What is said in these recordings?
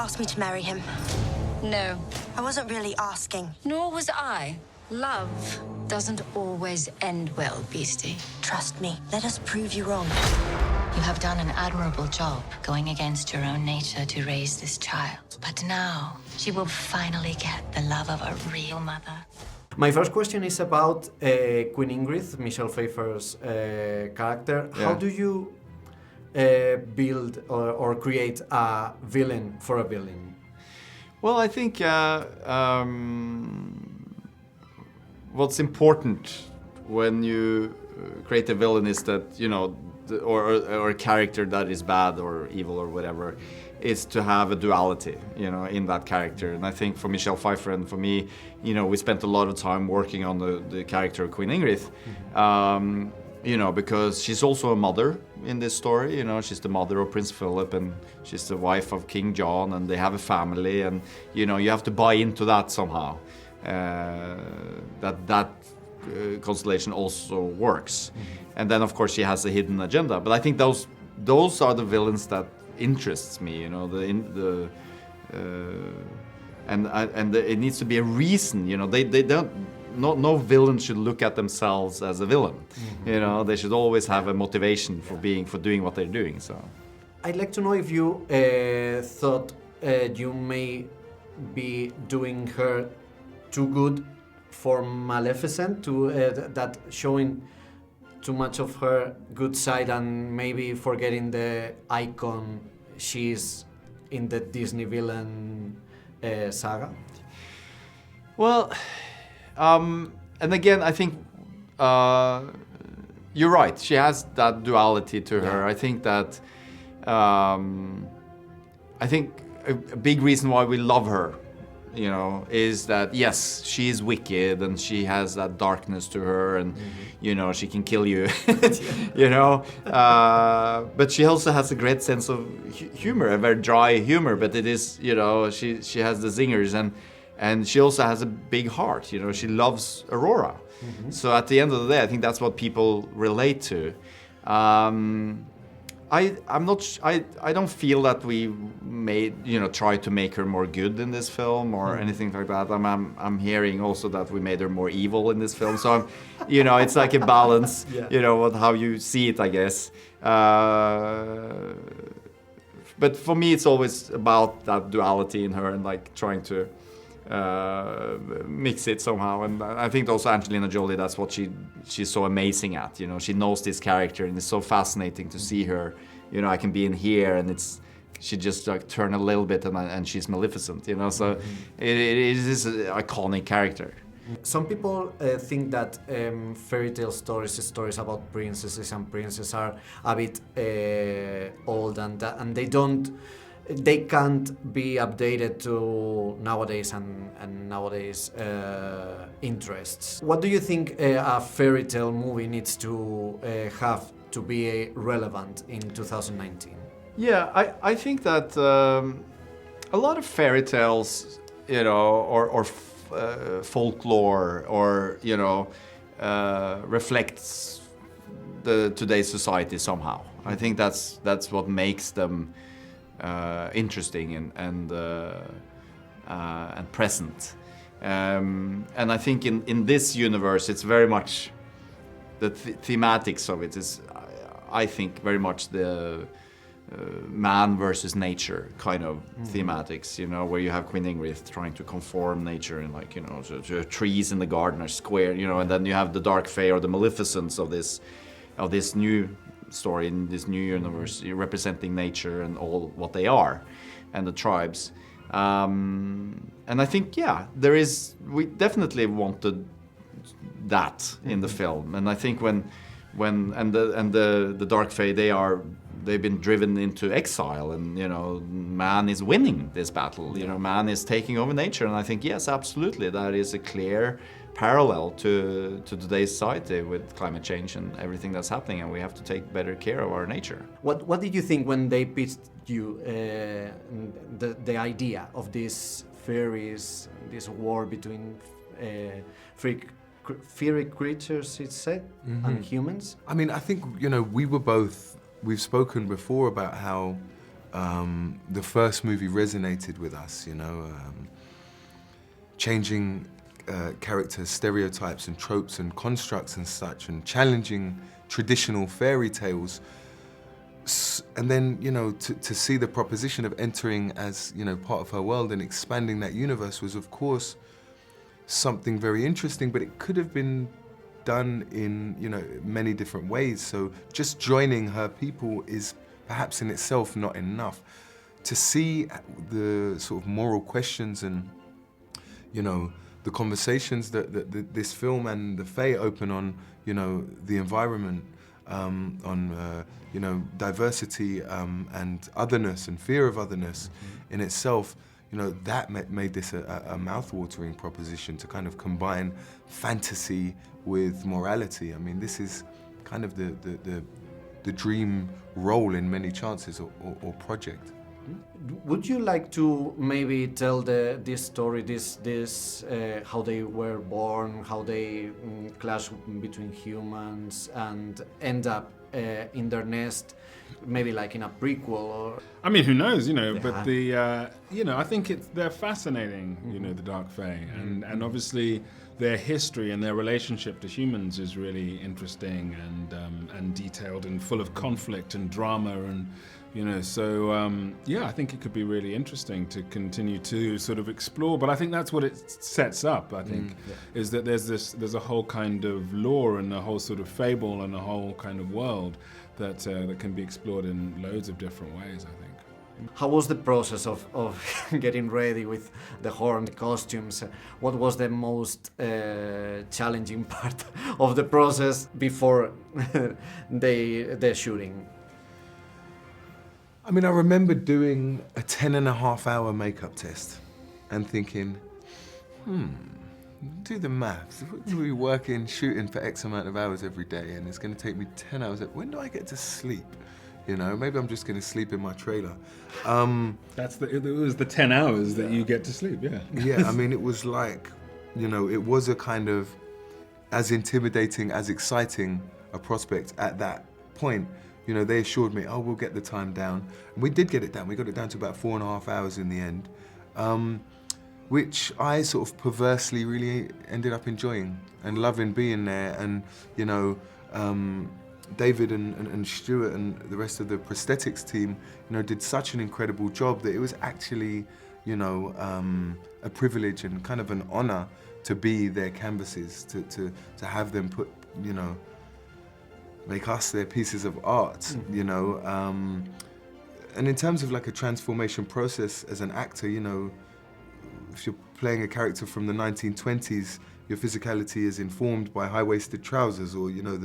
ask me to marry him? No, I wasn't really asking. nor was I. Love doesn't always end well, Beastie. Trust me. Let us prove you wrong. You have done an admirable job going against your own nature to raise this child. But now, she will finally get the love of a real mother. My first question is about Queen Ingrid, Michelle Pfeiffer's character. Yeah. How do you build or create a villain for a villain? Well, I think what's important when you create a villain is that, you know, or a character that is bad or evil or whatever, is to have a duality, you know, in that character. And I think for Michelle Pfeiffer and for me, you know, we spent a lot of time working on the character of Queen Ingrid, you know, because she's also a mother in this story. You know, she's the mother of Prince Phillip and she's the wife of King John, and they have a family, and you know, you have to buy into that somehow. That constellation also works. And then of course she has a hidden agenda. But I think those are the villains that interests me. You know, it needs to be a reason. You know, they don't. No villain should look at themselves as a villain. You know, they should always have a motivation for doing what they're doing. So, I'd like to know if you thought you may be doing her too good for Maleficent, that showing too much of her good side and maybe forgetting the icon she's in the Disney villain saga? well, and again, I think you're right. She has that duality to her. Yeah. I think that a big reason why we love her, you know, is that yes, she is wicked and she has that darkness to her, and you know, she can kill you, you know. But she also has a great sense of humor, a very dry humor. But it is, you know, she has the zingers, and she also has a big heart. You know, she loves Aurora. So at the end of the day, I think that's what people relate to. I don't feel that we try to make her more good in this film or anything like that. I'm hearing also that we made her more evil in this film. So you know, it's like a balance. You know, how you see it, I guess. But for me, it's always about that duality in her and like trying to mix it somehow. And I think also Angelina Jolie, that's what she's so amazing at. You know, she knows this character, and it's so fascinating to see her. You know, I can be in here, and she just like turn a little bit, and she's Maleficent. You know, so it is an iconic character. Some people think that fairy tale stories about princesses and princes are a bit old, and they can't be updated to nowadays and nowadays interests. What do you think a fairy tale movie needs to have to be relevant in 2019? Yeah, I think that a lot of fairy tales, you know, or folklore, or you know, reflects today's society somehow. I think that's what makes them interesting and present. And I think in this universe, it's very much the thematics of it is, I think, very much the man versus nature kind of thematics, you know, where you have Queen Ingrid trying to conform nature and, like, you know, so trees in the garden are square, you know, and then you have the dark fae or the Maleficence of this new story in this new universe, representing nature and all what they are, and the tribes. And I think, yeah, we definitely wanted that in the film, and I think when the dark fae, they've been driven into exile, and you know, man is winning this battle. You know, man is taking over nature, and I think yes, absolutely, that is a clear parallel to today's society with climate change and everything that's happening, and we have to take better care of our nature. What did you think when they pitched you the idea of these fairies, this war between fairy creatures, it's said, and humans? I mean, I think, you know, we've spoken before about how the first movie resonated with us, you know, changing character stereotypes and tropes and constructs and such, and challenging traditional fairy tales. And then, you know, to see the proposition of entering as, you know, part of her world and expanding that universe was, of course, something very interesting, but it could have been done in, you know, many different ways. So just joining her people is perhaps in itself not enough. To see the sort of moral questions and, you know, the conversations that this film and the Fae open on, you know, the environment, on, you know, diversity and otherness and fear of otherness in itself, you know, that made this a mouth-watering proposition to kind of combine fantasy with morality. I mean, this is kind of the dream role in many chances or project. Would you like to maybe tell this story, how they were born, how they clash between humans and end up in their nest, maybe like in a prequel? Or I mean, who knows, you know? Yeah. But the you know, I think they're fascinating, you know, the Dark Fae, and obviously their history and their relationship to humans is really interesting and detailed and full of conflict and drama and. You know, so yeah, I think it could be really interesting to continue to sort of explore. But I think that's what it sets up. I think is that there's a whole kind of lore and a whole sort of fable and a whole kind of world that that can be explored in loads of different ways, I think. how was the process of getting ready with the horn, the costumes? What was the most challenging part of the process before the shooting? I mean, I remember doing a 10.5-hour makeup test and thinking, do the maths. We working, shooting for X amount of hours every day, and it's going to take me 10 hours. When do I get to sleep? You know, maybe I'm just going to sleep in my trailer. It was the 10 hours that you get to sleep, yeah. Yeah, I mean, it was like, you know, it was a kind of as intimidating, as exciting a prospect at that point. You know, they assured me, oh, we'll get the time down. And we did get it down. We got it down to about 4.5 hours in the end, which I sort of perversely really ended up enjoying and loving being there. And, you know, David and Stuart and the rest of the prosthetics team, you know, did such an incredible job that it was actually, you know, a privilege and kind of an honor to be their canvases, to have them put, you know, make us their pieces of art, you know. And in terms of like a transformation process as an actor, you know, if you're playing a character from the 1920s, your physicality is informed by high-waisted trousers, or, you know,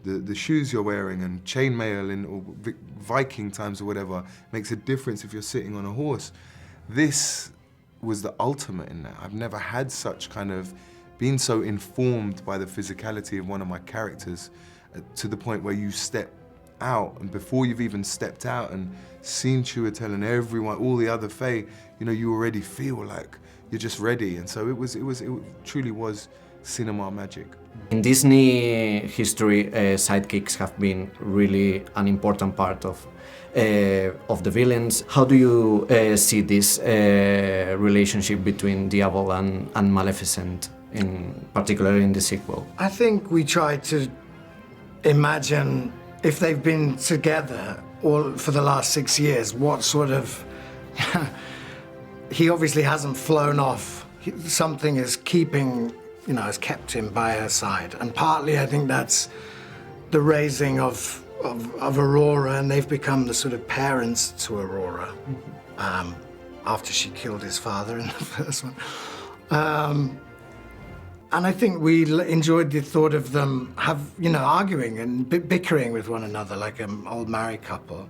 the shoes you're wearing, and chainmail or Viking times or whatever makes a difference if you're sitting on a horse. This was the ultimate in that. I've never had such kind of been so informed by the physicality of one of my characters, to the point where you step out, and before you've even stepped out and seen Chiwetel and everyone, all the other Fae, you know, you already feel like you're just ready. And so it truly was cinema magic. In Disney history, sidekicks have been really an important part of the villains. How do you see this relationship between Diaval and Maleficent, in particular in the sequel? I think we try to imagine if they've been together all for the last 6 years, what sort of... He obviously hasn't flown off. Something is keeping, you know, has kept him by her side. And partly I think that's the raising of Aurora, and they've become the sort of parents to Aurora, after she killed his father in the first one. And I think we enjoyed the thought of them arguing and bickering with one another like an old married couple.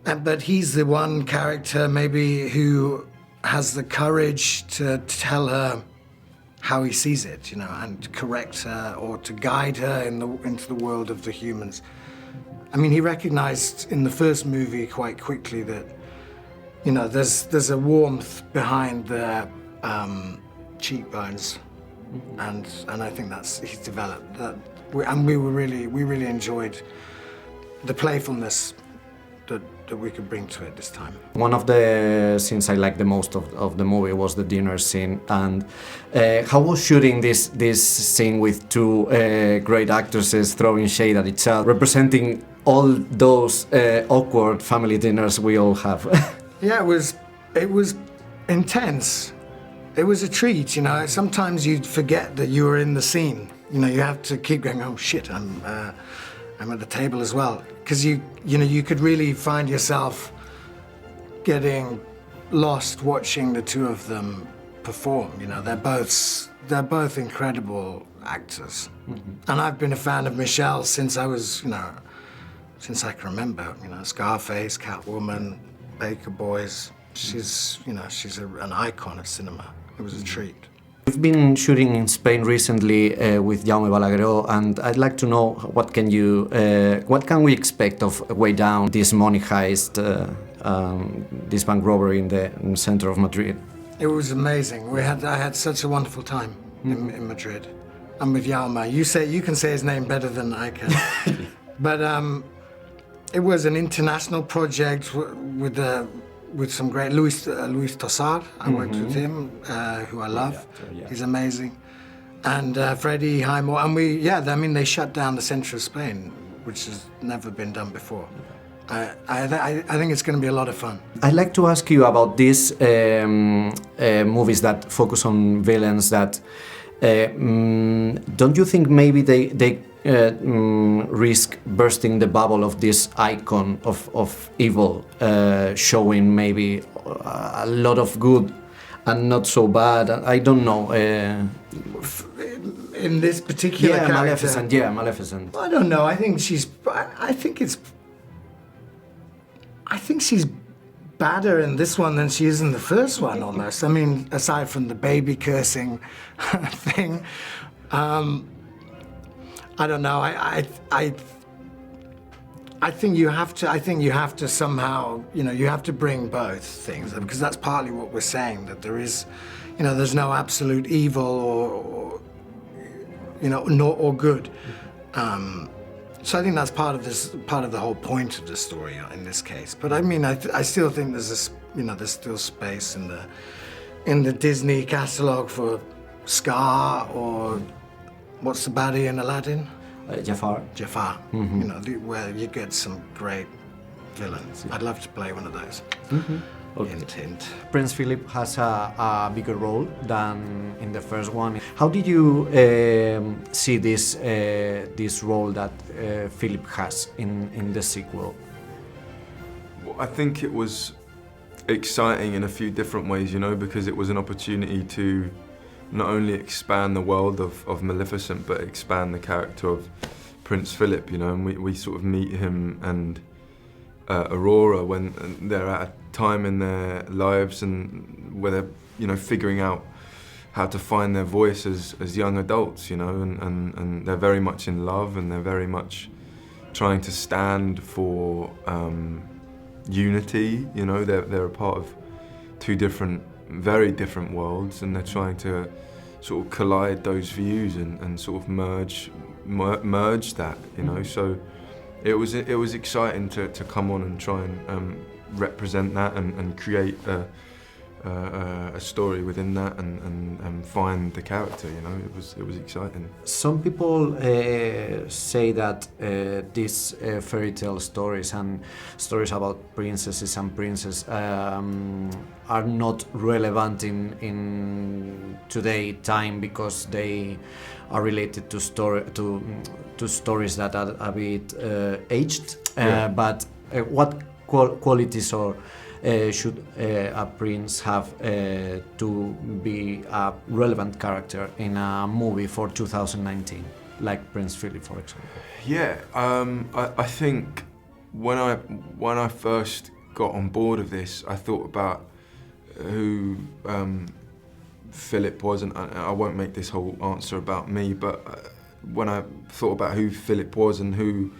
But he's the one character maybe who has the courage to tell her how he sees it, you know, and to correct her or to guide her into the world of the humans. I mean, he recognized in the first movie quite quickly that, you know, there's a warmth behind their cheekbones. And I think he's developed that, and we really enjoyed the playfulness that we could bring to it this time. One of the scenes I liked the most of the movie was the dinner scene. And how was shooting this scene with two great actresses throwing shade at each other, representing all those awkward family dinners we all have? Yeah, it was intense. It was a treat, you know. Sometimes you'd forget that you were in the scene. You know, you have to keep going, oh shit, I'm at the table as well. Because you could really find yourself getting lost watching the two of them perform. You know, they're both incredible actors. Mm-hmm. And I've been a fan of Michelle since I was, since I can remember. You know, Scarface, Catwoman, Baker Boys. She's an icon of cinema. It was a treat. We've been shooting in Spain recently with Jaume Balagueró, and I'd like to know what can we expect of Way Down, this money heist, this bank robbery in the center of Madrid? It was amazing. I had such a wonderful time in Madrid. I'm with Jaume. You can say his name better than I can. But it was an international project with some great Luis Tosar. I worked with him, who I love. Yeah. He's amazing. And Freddie Highmore. And they shut down the center of Spain, which has never been done before. I think it's going to be a lot of fun. I'd like to ask you about these movies that focus on villains that don't you think maybe they risk bursting the bubble of this icon of evil, showing maybe a lot of good and not so bad? I don't know. In this particular character, Maleficent. I don't know. I think she's badder in this one than she is in the first one, almost. I mean, aside from the baby cursing thing. I don't know. I think you have to somehow, you have to bring both things, because that's partly what we're saying, that there is, there's no absolute evil or good. So I think that's part of the whole point of the story in this case. But I mean, I still think there's still space in the Disney catalog for Scar or. What's the baddie in Aladdin? Jafar. Mm-hmm. Where you get some great villains. I'd love to play one of those. Mm-hmm. Okay. Hint, hint. Prince Philip has a bigger role than in the first one. How did you see this role that Philip has in the sequel? Well, I think it was exciting in a few different ways, because it was an opportunity to not only expand the world of Maleficent, but expand the character of Prince Philip, and we sort of meet him and Aurora when they're at a time in their lives and where they're, figuring out how to find their voice as young adults, and they're very much in love and they're very much trying to stand for unity, they're a part of two very different worlds, and they're trying to sort of collide those views and sort of merge that, So it was exciting to come on and try and represent that and create a story within that and find the character. It was exciting. Some people say that these fairy tale stories and stories about princesses and princes are not relevant in today time because they are related to stories that are a bit aged. But what qualities or should a prince have to be a relevant character in a movie for 2019, like Prince Philip, for example? Yeah, I think when I first got on board of this, I thought about who Philip was, and I won't make this whole answer about me, but when I thought about who Philip was and who,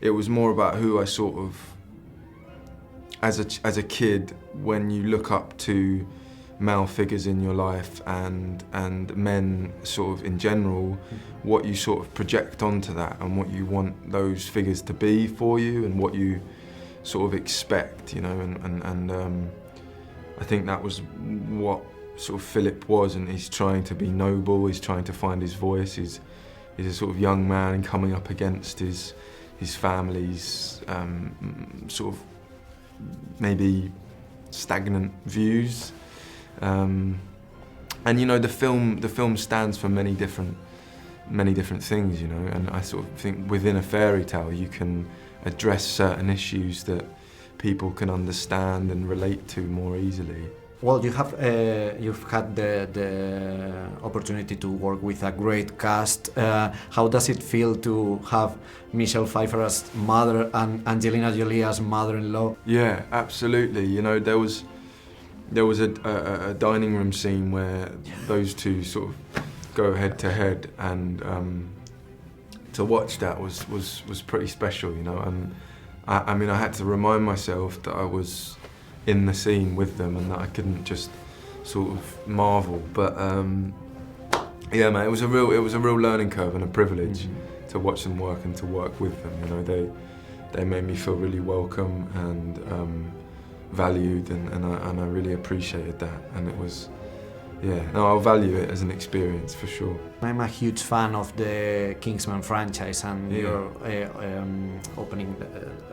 it was more about who I sort of, as a kid, when you look up to male figures in your life and men sort of in general, what you sort of project onto that and what you want those figures to be for you and what you sort of expect, you know, and I think that was what sort of Phillip was, and he's trying to be noble, he's trying to find his voice, he's a sort of young man coming up against his family's sort of maybe stagnant views. And you know, the film stands for many different things, you know, and I sort of think within a fairy tale you can address certain issues that people can understand and relate to more easily. Well, you've had the opportunity to work with a great cast. How does it feel to have Michelle Pfeiffer as mother and Angelina Jolie as mother-in-law? Yeah, absolutely. You know, there was a dining room scene where those two sort of go head to head, and to watch that was pretty special, you know. And I mean, I had to remind myself that I was in the scene with them and that I couldn't just sort of marvel. But yeah, man, it was a real learning curve and a privilege to watch them work and to work with them. You know, they made me feel really welcome and valued, and I really appreciated that. And it was, yeah, no, I'll value it as an experience for sure. I'm a huge fan of the Kingsman franchise, and you're opening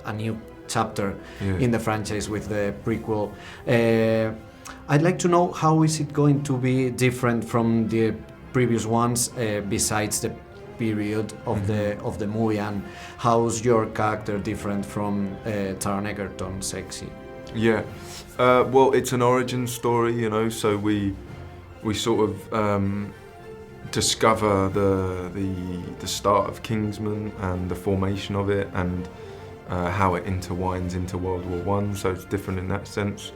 a new chapter in the franchise with the prequel. I'd like to know, how is it going to be different from the previous ones, besides the period of the movie, and how's your character different from Taron Egerton, Sexy? Yeah, well, it's an origin story, you know, so we sort of discover the start of Kingsman and the formation of it, and how it intertwines into World War I, so it's different in that sense.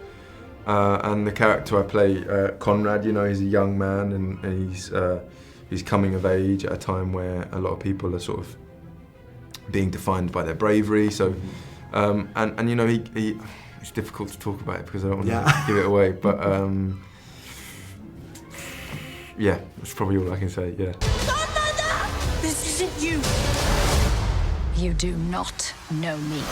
And the character I play, Conrad, you know, he's a young man, and he's coming of age at a time where a lot of people are sort of being defined by their bravery. So, and you know, it's difficult to talk about it because I don't want to give it away, but yeah, that's probably all I can say, yeah. Godmother! This isn't you! You do not know me.